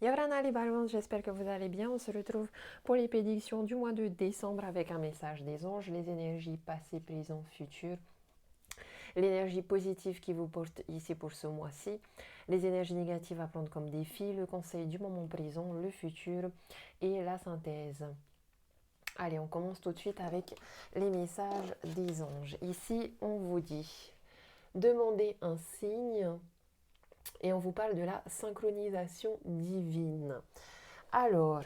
Yavrana les balances, j'espère que vous allez bien. On se retrouve pour les prédictions du mois de décembre avec un message des anges, les énergies passées, présentes, futures, l'énergie positive qui vous porte ici pour ce mois-ci, les énergies négatives à prendre comme défi, le conseil du moment présent, le futur et la synthèse. Allez, on commence tout de suite avec les messages des anges. Ici, on vous dit, demandez un signe et on vous parle de la synchronisation divine. Alors,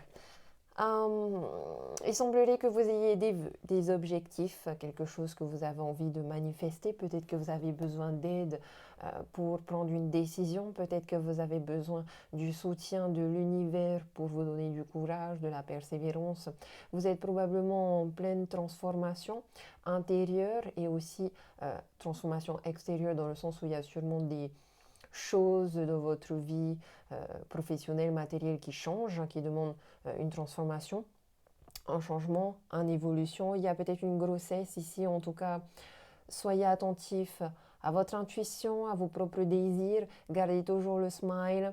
il semblerait que vous ayez des vœux, des objectifs, quelque chose que vous avez envie de manifester. Peut-être que vous avez besoin d'aide pour prendre une décision. Peut-être que vous avez besoin du soutien de l'univers pour vous donner du courage, de la persévérance. Vous êtes probablement en pleine transformation intérieure et aussi transformation extérieure dans le sens où il y a sûrement des choses dans votre vie professionnelle, matérielle qui changent, qui demandent une transformation, un changement, une évolution. Il y a peut-être une grossesse ici, en tout cas, soyez attentif à votre intuition, à vos propres désirs, gardez toujours le smile.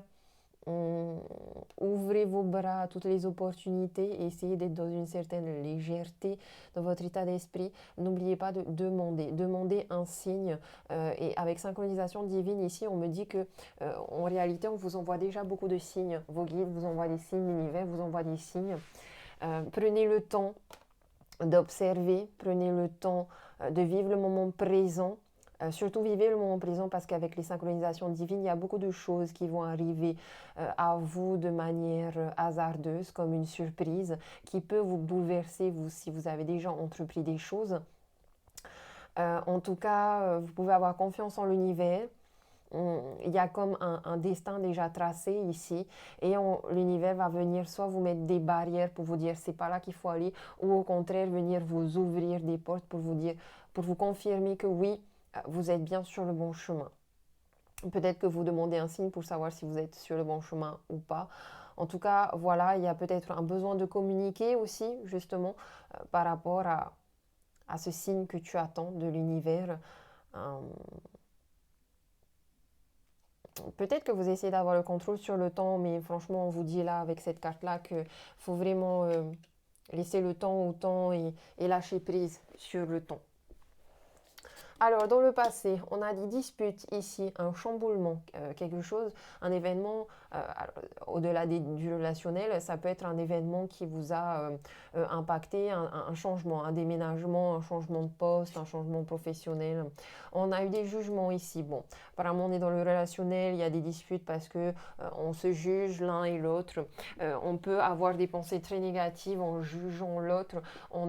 Ouvrez vos bras à toutes les opportunités, essayez d'être dans une certaine légèreté dans votre état d'esprit. N'oubliez pas de demander un signe. Et avec synchronisation divine, ici, on me dit que en réalité, on vous envoie déjà beaucoup de signes. Vos guides vous envoient des signes, l'univers vous envoie des signes. Prenez le temps d'observer, prenez le temps de vivre le moment présent. Surtout vivez le moment présent parce qu'avec les synchronisations divines, il y a beaucoup de choses qui vont arriver à vous de manière hasardeuse, comme une surprise, qui peut vous bouleverser vous, si vous avez déjà entrepris des choses. En tout cas, vous pouvez avoir confiance en l'univers. Il y a comme un destin déjà tracé ici et l'univers va venir soit vous mettre des barrières pour vous dire c'est pas là qu'il faut aller ou au contraire venir vous ouvrir des portes pour vous dire, pour vous confirmer que oui, vous êtes bien sur le bon chemin. Peut-être que vous demandez un signe pour savoir si vous êtes sur le bon chemin ou pas. En tout cas, voilà, il y a peut-être un besoin de communiquer aussi justement par rapport à ce signe que tu attends de l'univers. Euh, Peut-être que vous essayez d'avoir le contrôle sur le temps, mais franchement, on vous dit là, avec cette carte-là, qu'il faut vraiment laisser le temps au temps et lâcher prise sur le temps. Alors, dans le passé, on a des disputes ici, un chamboulement, quelque chose, un événement, au-delà du relationnel, ça peut être un événement qui vous a impacté, un changement, un déménagement, un changement de poste, un changement professionnel. On a eu des jugements ici. Bon, apparemment, on est dans le relationnel, il y a des disputes parce que on se juge l'un et l'autre. On peut avoir des pensées très négatives en jugeant l'autre. On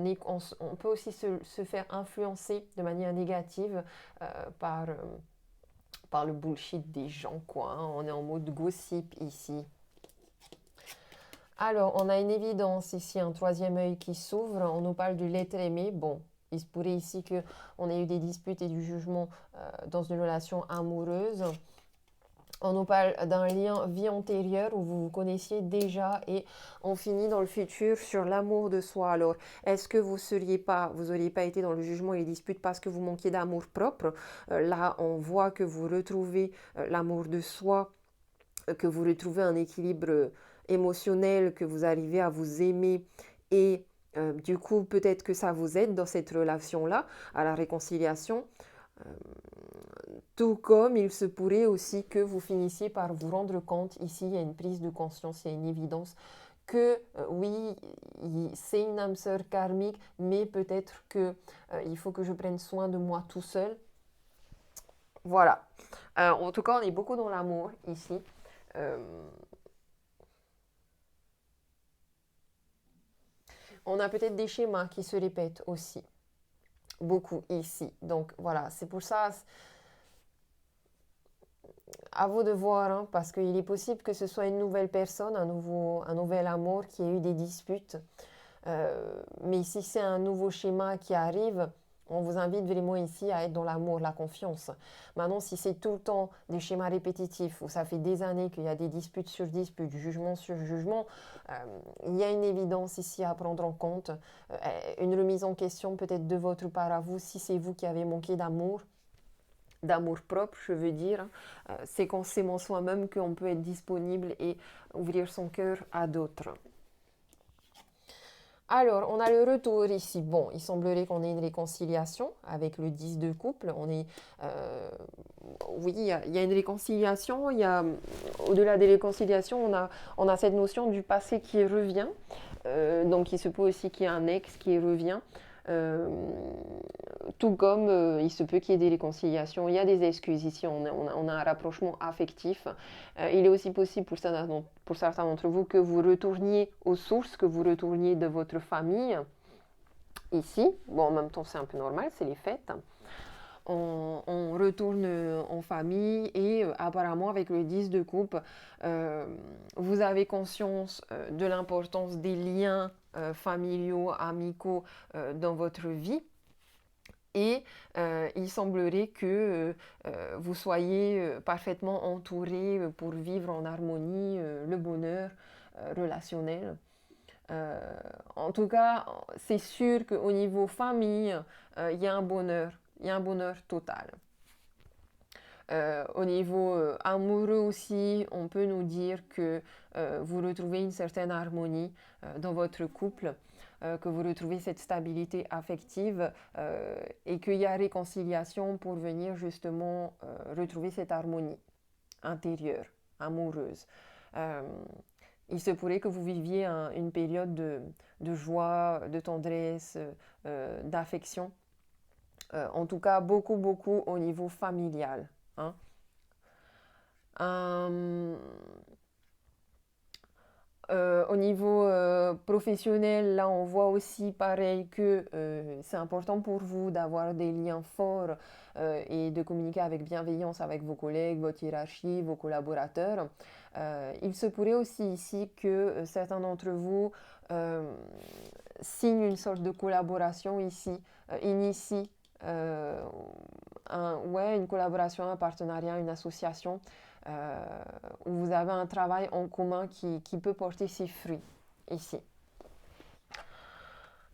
peut aussi se faire influencer de manière négative euh, par, euh, par le bullshit des gens, quoi. Hein. On est en mode gossip ici. Alors, on a une évidence ici, un troisième œil qui s'ouvre. On nous parle du l'être aimé. Bon, il se pourrait ici qu'on ait eu des disputes et du jugement dans une relation amoureuse. On nous parle d'un lien vie antérieure où vous vous connaissiez déjà et on finit dans le futur sur l'amour de soi. Alors, est-ce que vous n'auriez pas été dans le jugement et les disputes parce que vous manquiez d'amour propre? Là, on voit que vous retrouvez l'amour de soi, que vous retrouvez un équilibre émotionnel, que vous arrivez à vous aimer et du coup, peut-être que ça vous aide dans cette relation-là, à la réconciliation. Euh, Tout comme il se pourrait aussi que vous finissiez par vous rendre compte, ici il y a une prise de conscience, il y a une évidence, que oui, c'est une âme sœur karmique, mais peut-être que il faut que je prenne soin de moi tout seul. Voilà. En tout cas, on est beaucoup dans l'amour ici. Euh, on a peut-être des schémas qui se répètent aussi, beaucoup ici. Donc voilà, c'est pour ça, à vous de voir, hein, parce qu'il est possible que ce soit une nouvelle personne, un nouvel amour qui ait eu des disputes. Mais si c'est un nouveau schéma qui arrive, on vous invite vraiment ici à être dans l'amour, la confiance. Maintenant, si c'est tout le temps des schémas répétitifs, où ça fait des années qu'il y a des disputes sur disputes, jugement sur jugement, euh, il y a une évidence ici à prendre en compte, une remise en question peut-être de votre part à vous, si c'est vous qui avez manqué d'amour, d'amour-propre, je veux dire. C'est quand c'est mon soi-même qu'on peut être disponible et ouvrir son cœur à d'autres. Alors, on a le retour ici. Bon, il semblerait qu'on ait une réconciliation avec le 10 de couple. Oui, il y a une réconciliation. Au-delà des réconciliations, on a cette notion du passé qui revient. Donc, il se peut aussi qu'il y ait un ex qui revient. Euh, Tout comme il se peut qu'il y ait des réconciliations, il y a des excuses ici, on a un rapprochement affectif. Il est aussi possible pour certains d'entre vous que vous retourniez aux sources, que vous retourniez de votre famille ici. Bon, en même temps, c'est un peu normal, c'est les fêtes. On retourne en famille et apparemment avec le 10 de coupe, vous avez conscience de l'importance des liens familiaux, amicaux dans votre vie. Et il semblerait que vous soyez parfaitement entouré pour vivre en harmonie le bonheur relationnel. Euh, En tout cas, c'est sûr qu'au niveau famille, il y a un bonheur, il y a un bonheur total. Au niveau amoureux aussi, on peut nous dire que vous retrouvez une certaine harmonie dans votre couple, que vous retrouvez cette stabilité affective et qu'il y a réconciliation pour venir justement retrouver cette harmonie intérieure, amoureuse. Euh, il se pourrait que vous viviez une période de joie, de tendresse, d'affection. En tout cas, beaucoup, beaucoup au niveau familial. Hein. Euh, Au niveau professionnel, là, on voit aussi pareil que c'est important pour vous d'avoir des liens forts et de communiquer avec bienveillance avec vos collègues, votre hiérarchie, vos collaborateurs. Il se pourrait aussi ici que certains d'entre vous euh, signent une sorte de collaboration ici, initient une collaboration, un partenariat, une association euh, où vous avez un travail en commun qui peut porter ses fruits ici.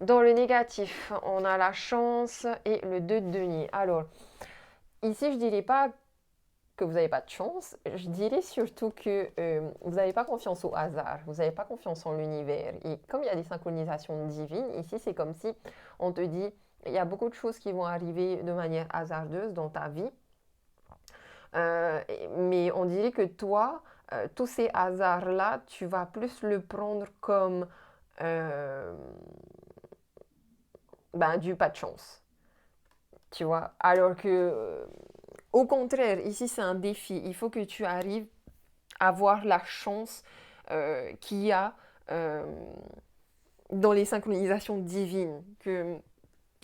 Dans le négatif, on a la chance et le 2 de denier. Alors, ici, je ne dirais pas que vous n'avez pas de chance, je dirais surtout que vous n'avez pas confiance au hasard, vous n'avez pas confiance en l'univers. Et comme il y a des synchronisations divines, ici, c'est comme si on te dit, il y a beaucoup de choses qui vont arriver de manière hasardeuse dans ta vie. Mais on dirait que toi, tous ces hasards-là, tu vas plus le prendre comme euh, du pas de chance, tu vois. Alors que, au contraire, ici c'est un défi. Il faut que tu arrives à voir la chance qu'il y a euh, dans les synchronisations divines, que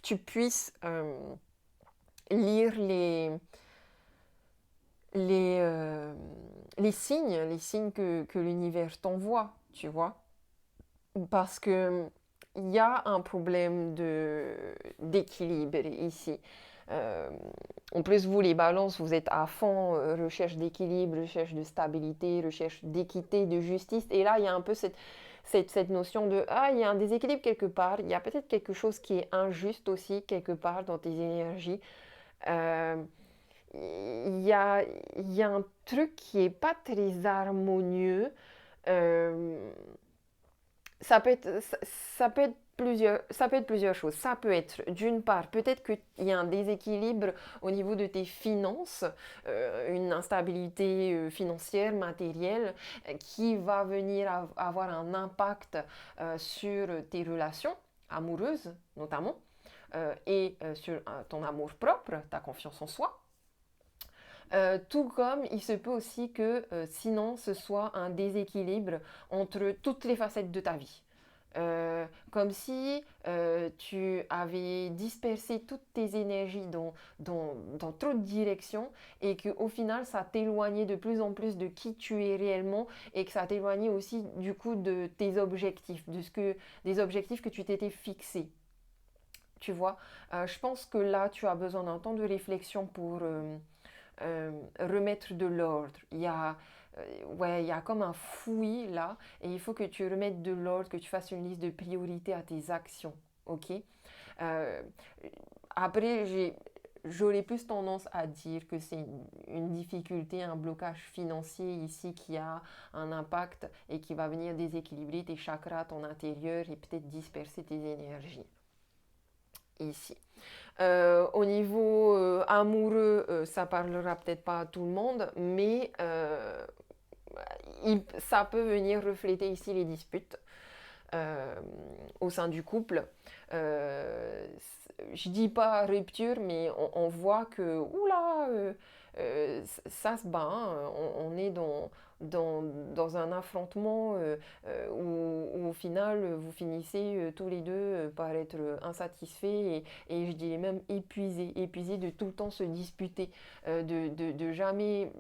tu puisses lire les, euh, les signes que l'univers t'envoie, tu vois. Parce que il y a un problème d'équilibre ici. Euh, En plus, vous, les balances, vous êtes à fond, recherche d'équilibre, recherche de stabilité, recherche d'équité, de justice. Et là, il y a un peu cette notion de, ah, il y a un déséquilibre quelque part, il y a peut-être quelque chose qui est injuste aussi quelque part dans tes énergies. Euh, il y a un truc qui est pas très harmonieux. Euh, ça peut être, ça peut être plusieurs choses. Ça peut être, d'une part, peut-être qu'il y a un déséquilibre au niveau de tes finances, une instabilité financière, matérielle, qui va venir avoir un impact sur tes relations amoureuses, notamment, et sur ton amour propre, ta confiance en soi. Tout comme il se peut aussi que sinon ce soit un déséquilibre entre toutes les facettes de ta vie. Comme si tu avais dispersé toutes tes énergies dans trop de directions et qu'au final ça t'éloignait de plus en plus de qui tu es réellement et que ça t'éloignait aussi du coup de tes objectifs, des objectifs que tu t'étais fixés. Tu vois, je pense que là tu as besoin d'un temps de réflexion pour remettre de l'ordre. Il y a comme un fouillis là, et il faut que tu remettes de l'ordre, que tu fasses une liste de priorités à tes actions. Ok. Euh, Après, j'aurais plus tendance à dire que c'est une difficulté, un blocage financier ici qui a un impact et qui va venir déséquilibrer tes chakras, ton intérieur et peut-être disperser tes énergies ici. Au niveau amoureux, ça parlera peut-être pas à tout le monde, mais ça peut venir refléter ici les disputes au sein du couple. Je dis pas rupture, mais on voit que, oula, ça se bat, hein. On est dans un affrontement où au final vous finissez tous les deux par être insatisfaits et je dirais même épuisés de tout le temps se disputer, de jamais...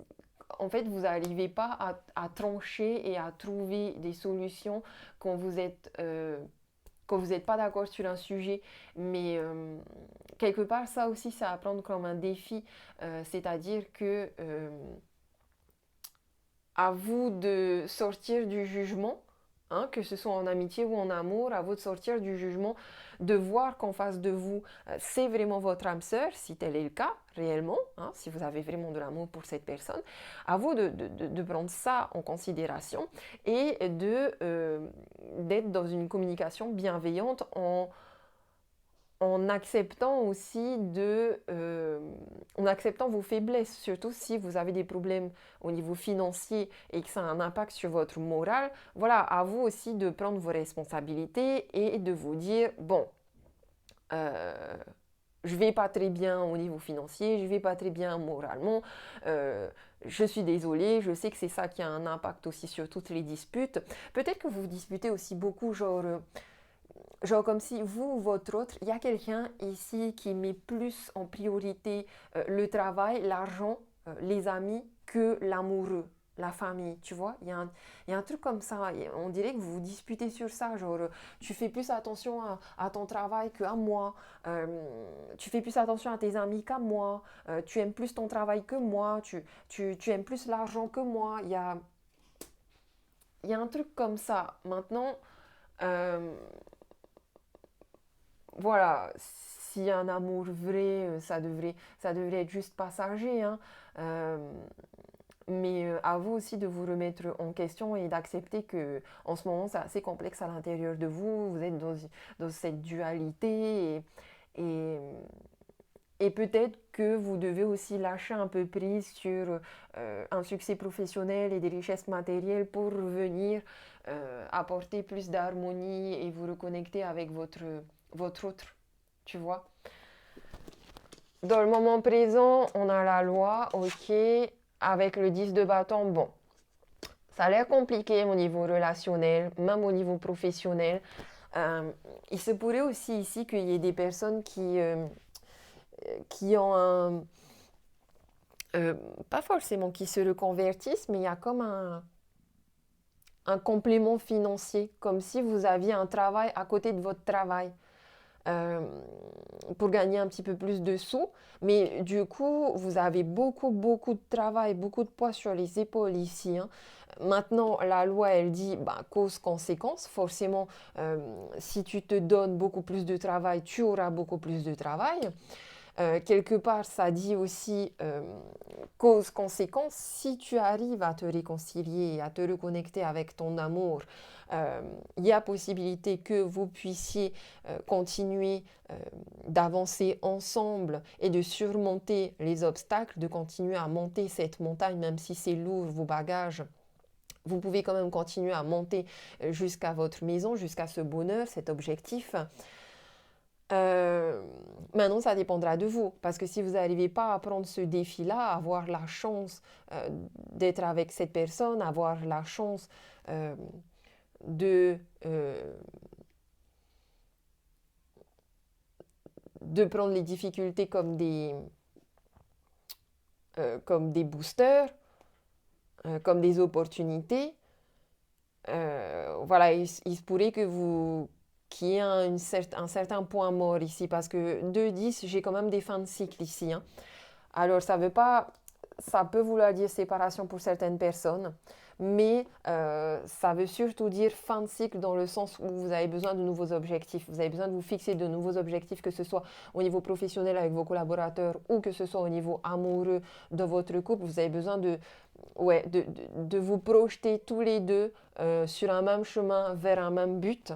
En fait, vous n'arrivez pas à trancher et à trouver des solutions quand vous êtes... quand vous n'êtes pas d'accord sur un sujet, mais quelque part, ça aussi, c'est à prendre comme un défi, c'est-à-dire que à vous de sortir du jugement, hein, que ce soit en amitié ou en amour, à vous de sortir du jugement, de voir qu'en face de vous, c'est vraiment votre âme sœur, si tel est le cas réellement, hein, si vous avez vraiment de l'amour pour cette personne, à vous de prendre ça en considération et d'être dans une communication bienveillante en acceptant aussi en acceptant vos faiblesses, surtout si vous avez des problèmes au niveau financier et que ça a un impact sur votre morale. Voilà, à vous aussi de prendre vos responsabilités et de vous dire, bon, je vais pas très bien au niveau financier, je vais pas très bien moralement, je suis désolée, je sais que c'est ça qui a un impact aussi sur toutes les disputes. Peut-être que vous vous disputez aussi beaucoup, genre comme si vous ou votre autre, il y a quelqu'un ici qui met plus en priorité le travail, l'argent, les amis que l'amoureux, la famille, tu vois. Il y a un truc comme ça, on dirait que vous vous disputez sur ça, genre tu fais plus attention à ton travail qu'à moi, tu fais plus attention à tes amis qu'à moi, tu aimes plus ton travail que moi, tu aimes plus l'argent que moi, il y a un truc comme ça. Maintenant, euh, voilà, s'il y a un amour vrai, ça devrait être juste passager, hein. Euh, mais à vous aussi de vous remettre en question et d'accepter que en ce moment c'est assez complexe à l'intérieur de vous. Vous êtes dans cette dualité et, et peut-être que vous devez aussi lâcher un peu prise sur un succès professionnel et des richesses matérielles pour revenir apporter plus d'harmonie et vous reconnecter avec votre autre, tu vois. Dans le moment présent, on a la loi, ok, avec le 10 de bâton, bon. Ça a l'air compliqué au niveau relationnel, même au niveau professionnel. Il se pourrait aussi ici qu'il y ait des personnes qui ont euh, pas forcément qui se reconvertissent, mais il y a comme un complément financier, comme si vous aviez un travail à côté de votre travail. euh, pour gagner un petit peu plus de sous. Mais du coup, vous avez beaucoup de travail, beaucoup de poids sur les épaules ici, hein. Maintenant, la loi, elle dit bah, cause-conséquence. Forcément, si tu te donnes beaucoup plus de travail, tu auras beaucoup plus de travail. Quelque part, ça dit aussi cause-conséquence. Si tu arrives à te réconcilier, à te reconnecter avec ton amour, il y a possibilité que vous puissiez continuer d'avancer ensemble et de surmonter les obstacles, de continuer à monter cette montagne, même si c'est lourd, vos bagages. Vous pouvez quand même continuer à monter jusqu'à votre maison, jusqu'à ce bonheur, cet objectif. Maintenant, ça dépendra de vous, parce que si vous n'arrivez pas à prendre ce défi-là, avoir la chance d'être avec cette personne, avoir la chance euh, de, euh, de prendre les difficultés comme des boosters, comme des opportunités, voilà, il se pourrait que vous qu'il y ait un certain point mort ici, parce que 2-10, j'ai quand même des fins de cycle ici, hein. Alors, ça veut pas, ça peut vouloir dire séparation pour certaines personnes, mais ça veut surtout dire fin de cycle dans le sens où vous avez besoin de nouveaux objectifs. Vous avez besoin de vous fixer de nouveaux objectifs, que ce soit au niveau professionnel avec vos collaborateurs ou que ce soit au niveau amoureux de votre couple. Vous avez besoin ouais, de vous projeter tous les deux sur un même chemin vers un même but.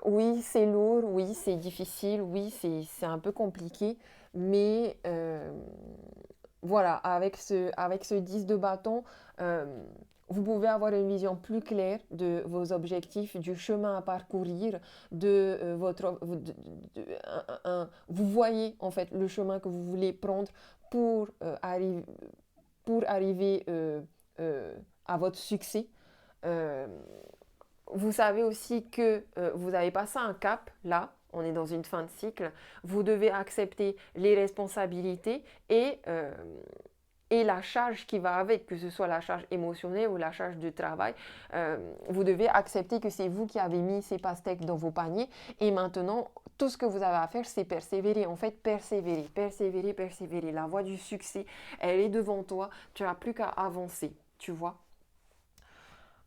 Oui, c'est lourd, oui, c'est difficile, oui, c'est un peu compliqué, mais voilà, avec ce 10 de bâton, euh, vous pouvez avoir une vision plus claire de vos objectifs, du chemin à parcourir, de votre, vous voyez en fait le chemin que vous voulez prendre pour, pour arriver à votre succès. Euh, Vous savez aussi que vous avez passé un cap, là, on est dans une fin de cycle, vous devez accepter les responsabilités et la charge qui va avec, que ce soit la charge émotionnelle ou la charge de travail. Vous devez accepter que c'est vous qui avez mis ces pastèques dans vos paniers et maintenant, tout ce que vous avez à faire, c'est persévérer. En fait, persévérer, persévérer, persévérer. La voie du succès, elle est devant toi, tu n'as plus qu'à avancer, tu vois.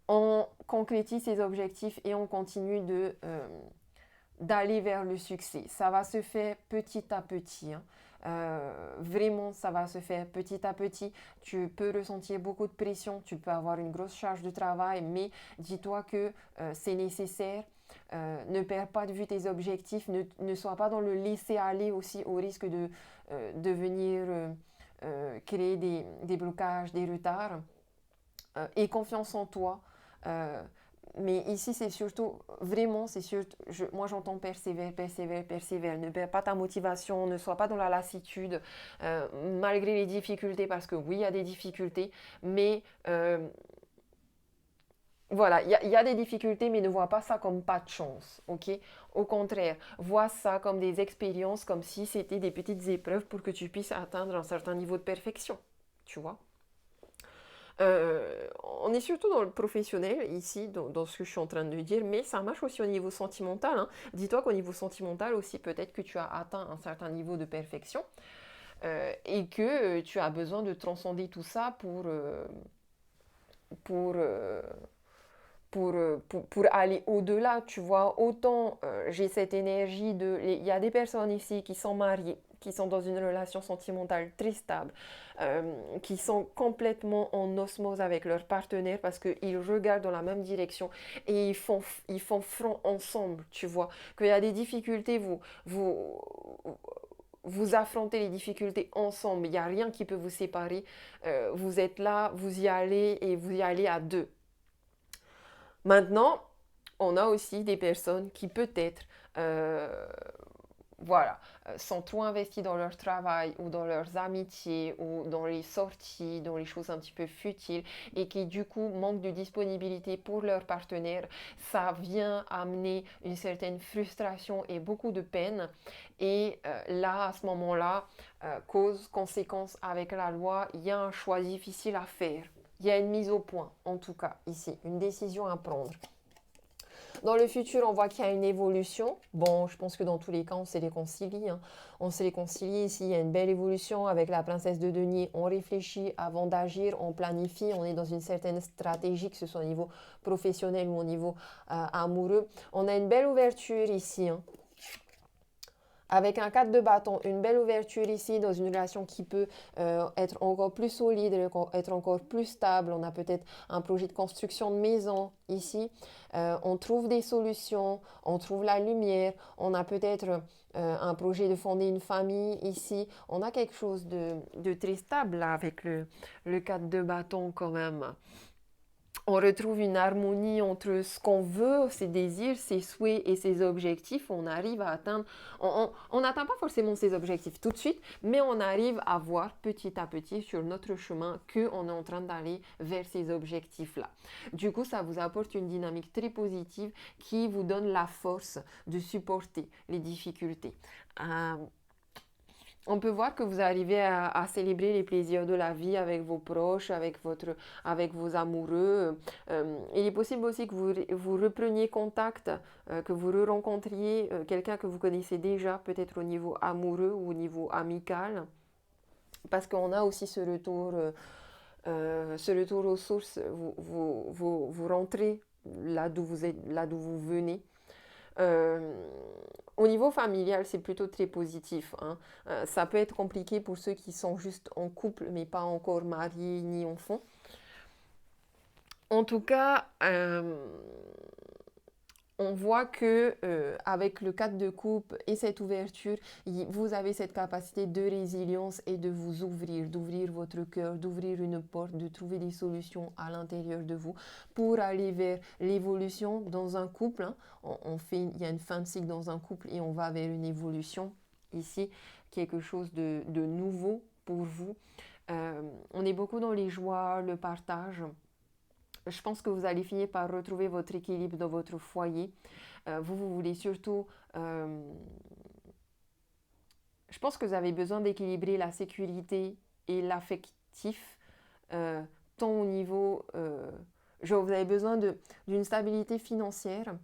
On concrétise ses objectifs et on continue d'aller vers le succès. Ça va se faire petit à petit. Hein. Vraiment, ça va se faire petit à petit. Tu peux ressentir beaucoup de pression, tu peux avoir une grosse charge de travail, mais dis-toi que c'est nécessaire. Ne perds pas de vue tes objectifs, ne sois pas dans le laisser-aller aussi au risque de venir créer des blocages, des retards. Aie confiance en toi. Euh, mais ici, c'est surtout, vraiment, c'est surtout, moi j'entends persévère, persévère, persévère. Ne perds pas ta motivation, ne sois pas dans la lassitude, malgré les difficultés, parce que oui, il y a des difficultés, mais voilà, il y a des difficultés, mais ne vois pas ça comme pas de chance, ok? Au contraire, vois ça comme des expériences, comme si c'était des petites épreuves pour que tu puisses atteindre un certain niveau de perfection, tu vois? On est surtout dans le professionnel ici, dans ce que je suis en train de dire, mais ça marche aussi au niveau sentimental. Hein. Dis-toi qu'au niveau sentimental aussi, peut-être que tu as atteint un certain niveau de perfection et que tu as besoin de transcender tout ça pour, euh, pour aller au-delà, tu vois. Autant j'ai cette énergie de... Il y a des personnes ici qui sont mariées, qui sont dans une relation sentimentale très stable, qui sont complètement en osmose avec leur partenaire parce qu'ils regardent dans la même direction et ils font front ensemble, tu vois. Qu'il y a des difficultés, vous affrontez les difficultés ensemble, il n'y a rien qui peut vous séparer. Vous êtes là, vous y allez et vous y allez à deux. Maintenant, on a aussi des personnes qui peut-être euh, voilà, sont trop investis dans leur travail ou dans leurs amitiés ou dans les sorties, dans les choses un petit peu futiles et qui du coup manquent de disponibilité pour leur partenaire. Ça vient amener une certaine frustration et beaucoup de peine. Et là, à ce moment-là, cause, conséquence avec la loi, il y a un choix difficile à faire. Il y a une mise au point, en tout cas, ici, une décision à prendre. Dans le futur, on voit qu'il y a une évolution. Bon, je pense que dans tous les cas, on s'est réconcilié. Hein. On s'est réconcilié ici, il y a une belle évolution avec la princesse de denier. On réfléchit avant d'agir, on planifie, on est dans une certaine stratégie, que ce soit au niveau professionnel ou au niveau amoureux. On a une belle ouverture ici. Hein. Avec un 4 de bâton, une belle ouverture ici dans une relation qui peut être encore plus solide, être encore plus stable. On a peut-être un projet de construction de maison ici. On trouve des solutions, on trouve la lumière. On a peut-être un projet de fonder une famille ici. On a quelque chose de très stable là avec le 4 de bâton quand même. On retrouve une harmonie entre ce qu'on veut, ses désirs, ses souhaits et ses objectifs. On arrive à atteindre, on n'atteint pas forcément ses objectifs tout de suite, mais on arrive à voir petit à petit sur notre chemin qu'on est en train d'aller vers ces objectifs-là. Du coup, ça vous apporte une dynamique très positive qui vous donne la force de supporter les difficultés. On peut voir que vous arrivez à célébrer les plaisirs de la vie avec vos proches, avec vos amoureux. Il est possible aussi que vous repreniez contact, que vous re-rencontriez quelqu'un que vous connaissez déjà, peut-être au niveau amoureux ou au niveau amical, parce qu'on a aussi ce retour Ce retour aux sources, vous rentrez là d'où vous êtes, là d'où vous venez. Euh, Au niveau familial, c'est plutôt très positif, hein. Ça peut être compliqué pour ceux qui sont juste en couple, mais pas encore mariés ni enfants. En tout cas, on voit que avec le cadre de coupe et cette ouverture, vous avez cette capacité de résilience et de vous ouvrir, d'ouvrir votre cœur, d'ouvrir une porte, de trouver des solutions à l'intérieur de vous pour aller vers l'évolution dans un couple, hein. Il y a une fin de cycle dans un couple et on va vers une évolution ici, quelque chose de nouveau pour vous. On est beaucoup dans les joies, le partage. Je pense que vous allez finir par retrouver votre équilibre dans votre foyer. Vous voulez surtout... je pense que vous avez besoin d'équilibrer la sécurité et l'affectif, euh, tant au niveau... genre, vous avez besoin d'une stabilité financière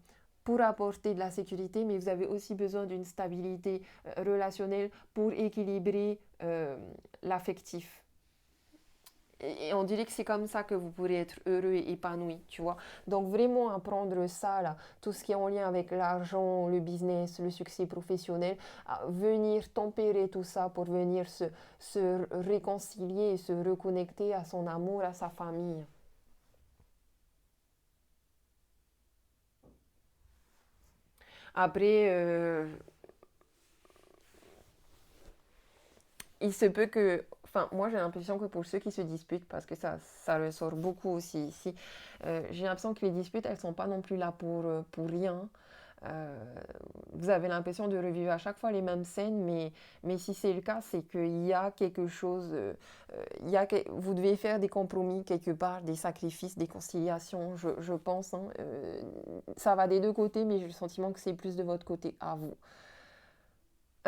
pour apporter de la sécurité, mais vous avez aussi besoin d'une stabilité relationnelle pour équilibrer l'affectif. Et on dirait que c'est comme ça que vous pourrez être heureux et épanoui, tu vois. Donc vraiment apprendre ça, là, tout ce qui est en lien avec l'argent, le business, le succès professionnel, à venir tempérer tout ça pour venir se réconcilier et se reconnecter à son amour, à sa famille. Après, il se peut que, enfin, moi j'ai l'impression que pour ceux qui se disputent, parce que ça ressort beaucoup aussi ici, j'ai l'impression que les disputes, elles sont pas non plus là pour rien. Euh, Vous avez l'impression de revivre à chaque fois les mêmes scènes, mais si c'est le cas, c'est qu'il y a quelque chose, vous devez faire des compromis quelque part, des sacrifices, des conciliations, je pense, hein. Ça va des deux côtés, mais j'ai le sentiment que c'est plus de votre côté à vous.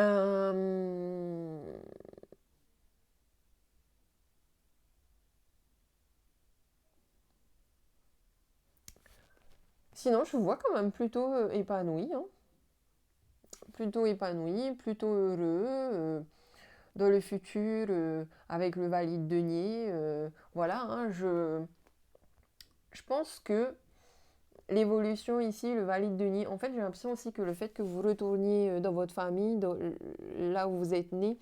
Euh, Sinon, je vous vois quand même plutôt épanoui, hein. Plutôt épanoui, plutôt heureux. Dans le futur, avec le valide denier, voilà, hein, je pense que l'évolution ici, le valide denier, en fait, j'ai l'impression aussi que le fait que vous retourniez dans votre famille, là où vous êtes né,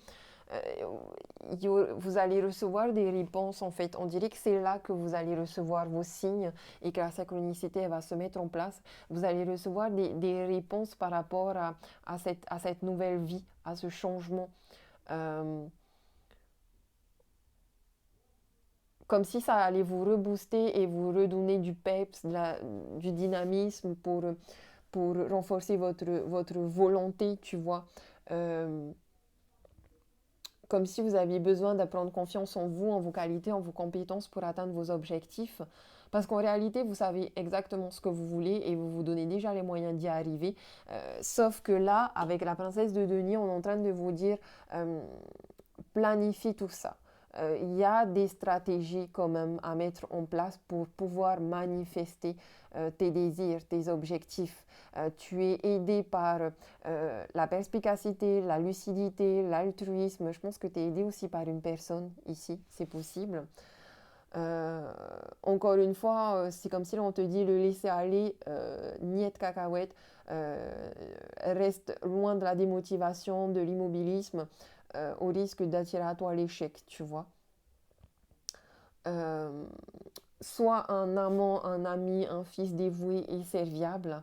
vous allez recevoir des réponses en fait. On dirait que c'est là que vous allez recevoir vos signes et que la synchronicité elle va se mettre en place. Vous allez recevoir des réponses par rapport à cette nouvelle vie, à ce changement. Euh, Comme si ça allait vous rebooster et vous redonner du peps, du dynamisme pour renforcer votre volonté, tu vois. Euh, Comme si vous aviez besoin de prendre confiance en vous, en vos qualités, en vos compétences pour atteindre vos objectifs. Parce qu'en réalité, vous savez exactement ce que vous voulez et vous vous donnez déjà les moyens d'y arriver. Sauf que là, avec la princesse de Denis, on est en train de vous dire, euh, planifie tout ça. Il y a des stratégies quand même à mettre en place pour pouvoir manifester tes désirs, tes objectifs. Tu es aidé par la perspicacité, la lucidité, l'altruisme. Je pense que tu es aidé aussi par une personne ici, c'est possible. Encore une fois, c'est comme si on te dit le laisser aller, niet cacahuète, reste loin de la démotivation, de l'immobilisme, au risque d'attirer à toi l'échec, tu vois. Euh, Soit un amant, un ami, un fils dévoué et serviable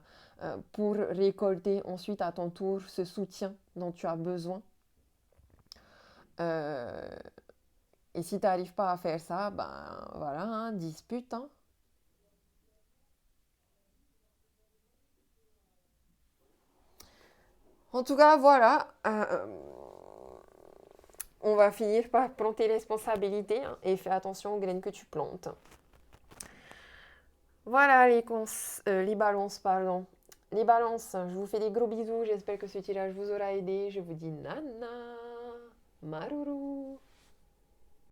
pour récolter ensuite à ton tour ce soutien dont tu as besoin. Euh, et si tu n'arrives pas à faire ça, ben voilà, hein, dispute, hein. En tout cas, voilà. On va finir par prendre tes responsabilités, hein, et fais attention aux graines que tu plantes. Voilà les balances, pardon. Les balances, je vous fais des gros bisous. J'espère que ce tirage vous aura aidé. Je vous dis nana, maruru.